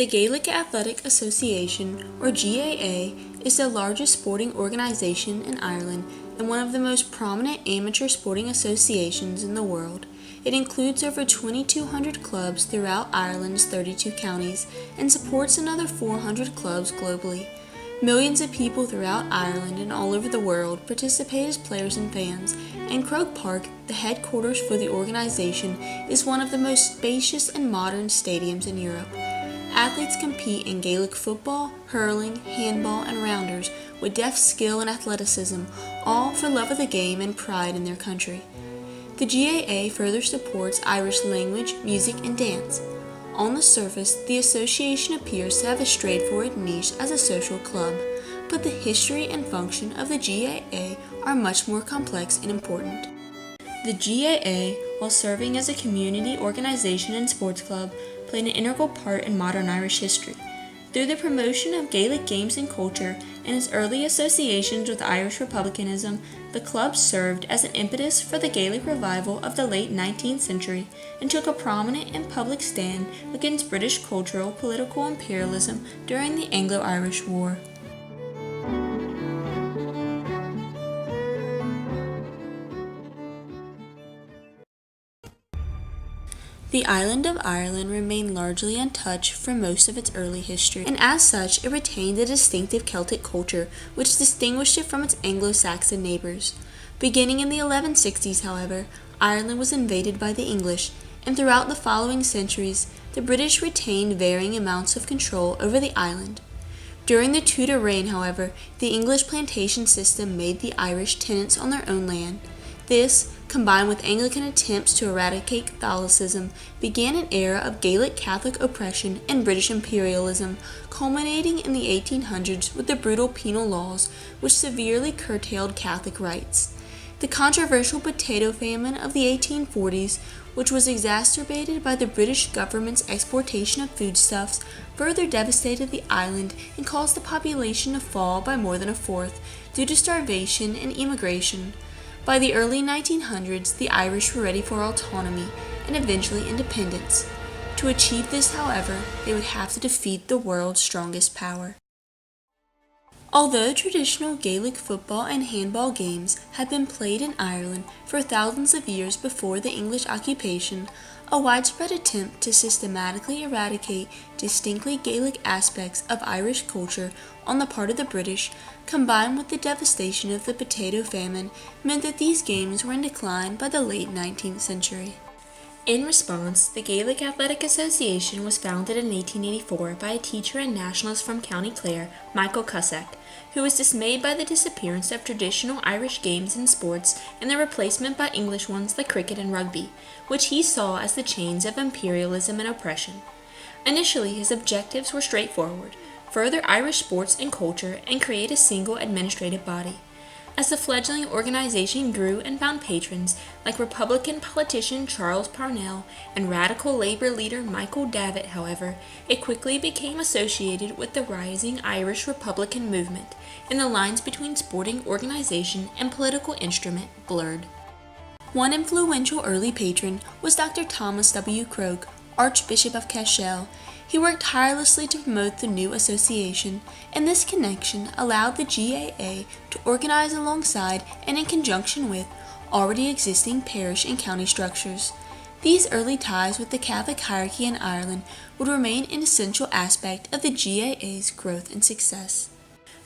The Gaelic Athletic Association, or GAA, is the largest sporting organization in Ireland and one of the most prominent amateur sporting associations in the world. It includes over 2,200 clubs throughout Ireland's 32 counties and supports another 400 clubs globally. Millions of people throughout Ireland and all over the world participate as players and fans, and Croke Park, the headquarters for the organization, is one of the most spacious and modern stadiums in Europe. Athletes compete in Gaelic football, hurling, handball, and rounders with deft skill and athleticism, all for love of the game and pride in their country. The GAA further supports Irish language, music, and dance. On the surface, the association appears to have a straightforward niche as a social club, but the history and function of the GAA are much more complex and important. The GAA, while serving as a community organization and sports club, played an integral part in modern Irish history. Through the promotion of Gaelic games and culture and its early associations with Irish republicanism, the club served as an impetus for the Gaelic revival of the late 19th century and took a prominent and public stand against British cultural political imperialism during the Anglo-Irish War. The island of Ireland remained largely untouched for most of its early history, and as such it retained a distinctive Celtic culture which distinguished it from its Anglo-Saxon neighbors. Beginning in the 1160s, however, Ireland was invaded by the English, and throughout the following centuries, the British retained varying amounts of control over the island. During the Tudor reign, however, the English plantation system made the Irish tenants on their own land. This, combined with Anglican attempts to eradicate Catholicism, began an era of Gaelic Catholic oppression and British imperialism, culminating in the 1800s with the brutal penal laws, which severely curtailed Catholic rights. The controversial potato famine of the 1840s, which was exacerbated by the British government's exportation of foodstuffs, further devastated the island and caused the population to fall by more than a fourth due to starvation and emigration. By the early 1900s, the Irish were ready for autonomy and eventually independence. To achieve this, however, they would have to defeat the world's strongest power. Although traditional Gaelic football and handball games had been played in Ireland for thousands of years before the English occupation, a widespread attempt to systematically eradicate distinctly Gaelic aspects of Irish culture on the part of the British, combined with the devastation of the potato famine, meant that these games were in decline by the late 19th century. In response, the Gaelic Athletic Association was founded in 1884 by a teacher and nationalist from County Clare, Michael Cusack, who was dismayed by the disappearance of traditional Irish games and sports and their replacement by English ones like cricket and rugby, which he saw as the chains of imperialism and oppression. Initially, his objectives were straightforward: further Irish sports and culture and create a single administrative body. As the fledgling organization grew and found patrons like Republican politician Charles Parnell and radical labor leader Michael Davitt, however, it quickly became associated with the rising Irish Republican movement, and the lines between sporting organization and political instrument blurred. One influential early patron was Dr. Thomas W. Croke, Archbishop of Cashel. He worked tirelessly to promote the new association, and this connection allowed the GAA to organize alongside and in conjunction with already existing parish and county structures. These early ties with the Catholic hierarchy in Ireland would remain an essential aspect of the GAA's growth and success.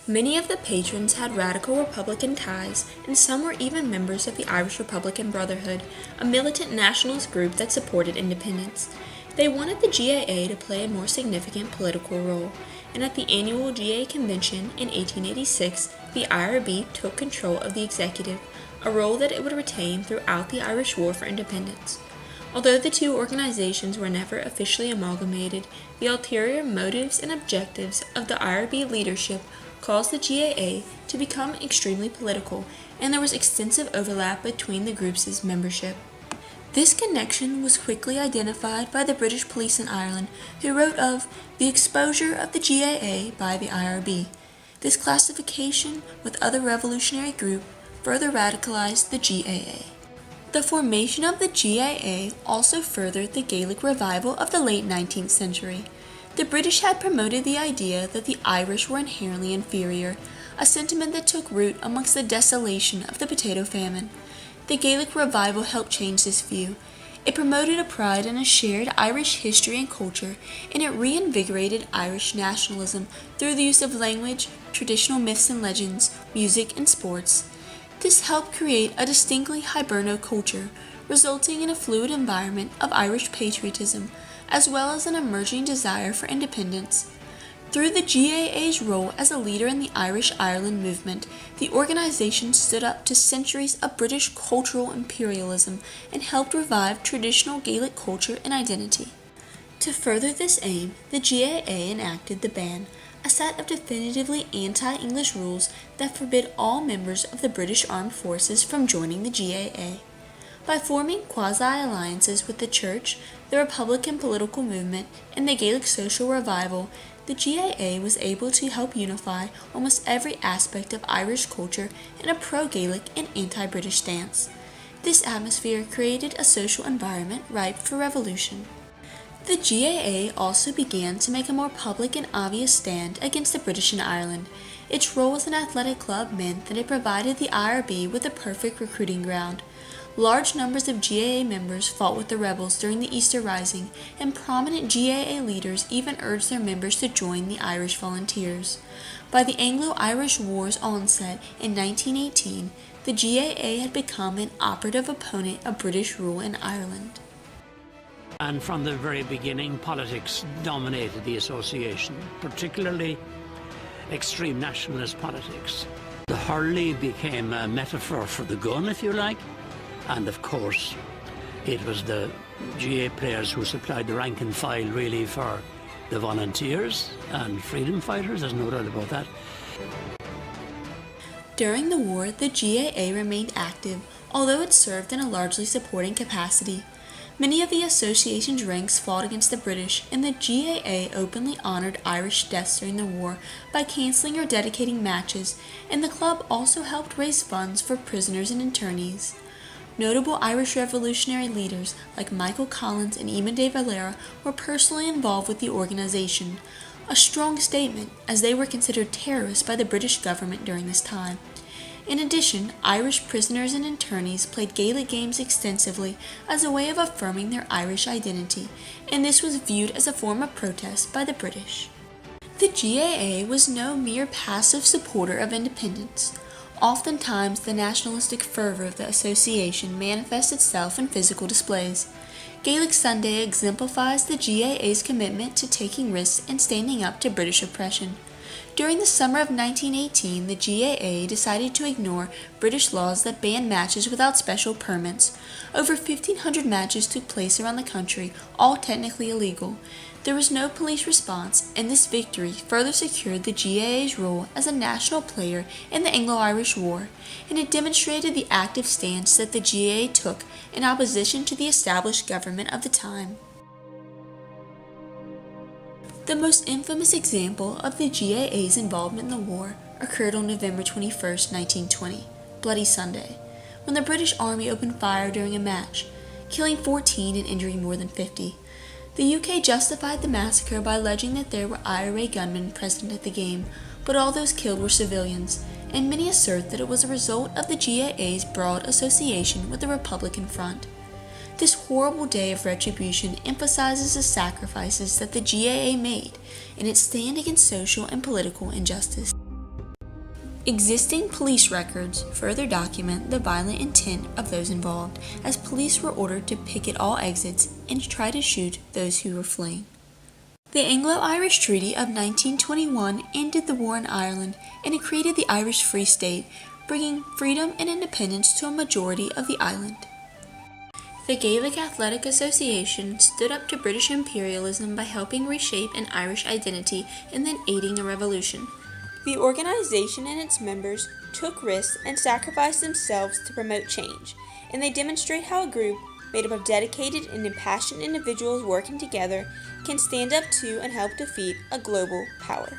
Many of the patrons had radical Republican ties, and some were even members of the Irish Republican Brotherhood, a militant nationalist group that supported independence. They wanted the GAA to play a more significant political role, and at the annual GAA convention in 1886, the IRB took control of the executive, a role that it would retain throughout the Irish War for Independence. Although the two organizations were never officially amalgamated, the ulterior motives and objectives of the IRB leadership caused the GAA to become extremely political, and there was extensive overlap between the groups' membership. This connection was quickly identified by the British police in Ireland, who wrote of the exposure of the GAA by the IRB. This classification with other revolutionary groups further radicalized the GAA. The formation of the GAA also furthered the Gaelic revival of the late 19th century. The British had promoted the idea that the Irish were inherently inferior, a sentiment that took root amongst the desolation of the potato famine. The Gaelic revival helped change this view. It promoted a pride in a shared Irish history and culture, and it reinvigorated Irish nationalism through the use of language, traditional myths and legends, music, and sports. This helped create a distinctly Hiberno culture, resulting in a fluid environment of Irish patriotism, as well as an emerging desire for independence. Through the GAA's role as a leader in the Irish Ireland movement, the organization stood up to centuries of British cultural imperialism and helped revive traditional Gaelic culture and identity. To further this aim, the GAA enacted the Ban, a set of definitively anti-English rules that forbid all members of the British Armed Forces from joining the GAA. By forming quasi-alliances with the Church, the Republican political movement, and the Gaelic social revival, the GAA was able to help unify almost every aspect of Irish culture in a pro-Gaelic and anti-British stance. This atmosphere created a social environment ripe for revolution. The GAA also began to make a more public and obvious stand against the British in Ireland. Its role as an athletic club meant that it provided the IRB with a perfect recruiting ground. Large numbers of GAA members fought with the rebels during the Easter Rising, and prominent GAA leaders even urged their members to join the Irish Volunteers. By the Anglo-Irish War's onset in 1918, the GAA had become an operative opponent of British rule in Ireland. And from the very beginning, politics dominated the association, particularly extreme nationalist politics. The hurley became a metaphor for the gun, if you like. And of course, it was the GA players who supplied the rank and file really for the volunteers and freedom fighters, there's no doubt about that. During the war, the GAA remained active, although it served in a largely supporting capacity. Many of the association's ranks fought against the British, and the GAA openly honored Irish deaths during the war by cancelling or dedicating matches, and the club also helped raise funds for prisoners and internees. Notable Irish revolutionary leaders like Michael Collins and Eamon de Valera were personally involved with the organization, a strong statement as they were considered terrorists by the British government during this time. In addition, Irish prisoners and internees played Gaelic games extensively as a way of affirming their Irish identity, and this was viewed as a form of protest by the British. The GAA was no mere passive supporter of independence. Oftentimes, the nationalistic fervor of the association manifests itself in physical displays. Gaelic Sunday exemplifies the GAA's commitment to taking risks and standing up to British oppression. During the summer of 1918, the GAA decided to ignore British laws that banned matches without special permits. Over 1,500 matches took place around the country, all technically illegal. There was no police response, and this victory further secured the GAA's role as a national player in the Anglo-Irish War, and it demonstrated the active stance that the GAA took in opposition to the established government of the time. The most infamous example of the GAA's involvement in the war occurred on November 21, 1920, Bloody Sunday, when the British Army opened fire during a match, killing 14 and injuring more than 50. The UK justified the massacre by alleging that there were IRA gunmen present at the game, but all those killed were civilians, and many assert that it was a result of the GAA's broad association with the Republican Front. This horrible day of retribution emphasizes the sacrifices that the GAA made in its stand against social and political injustice. Existing police records further document the violent intent of those involved, as police were ordered to picket all exits and to try to shoot those who were fleeing. The Anglo-Irish Treaty of 1921 ended the war in Ireland, and it created the Irish Free State, bringing freedom and independence to a majority of the island. The Gaelic Athletic Association stood up to British imperialism by helping reshape an Irish identity and then aiding a revolution. The organization and its members took risks and sacrificed themselves to promote change, and they demonstrate how a group made up of dedicated and impassioned individuals working together can stand up to and help defeat a global power.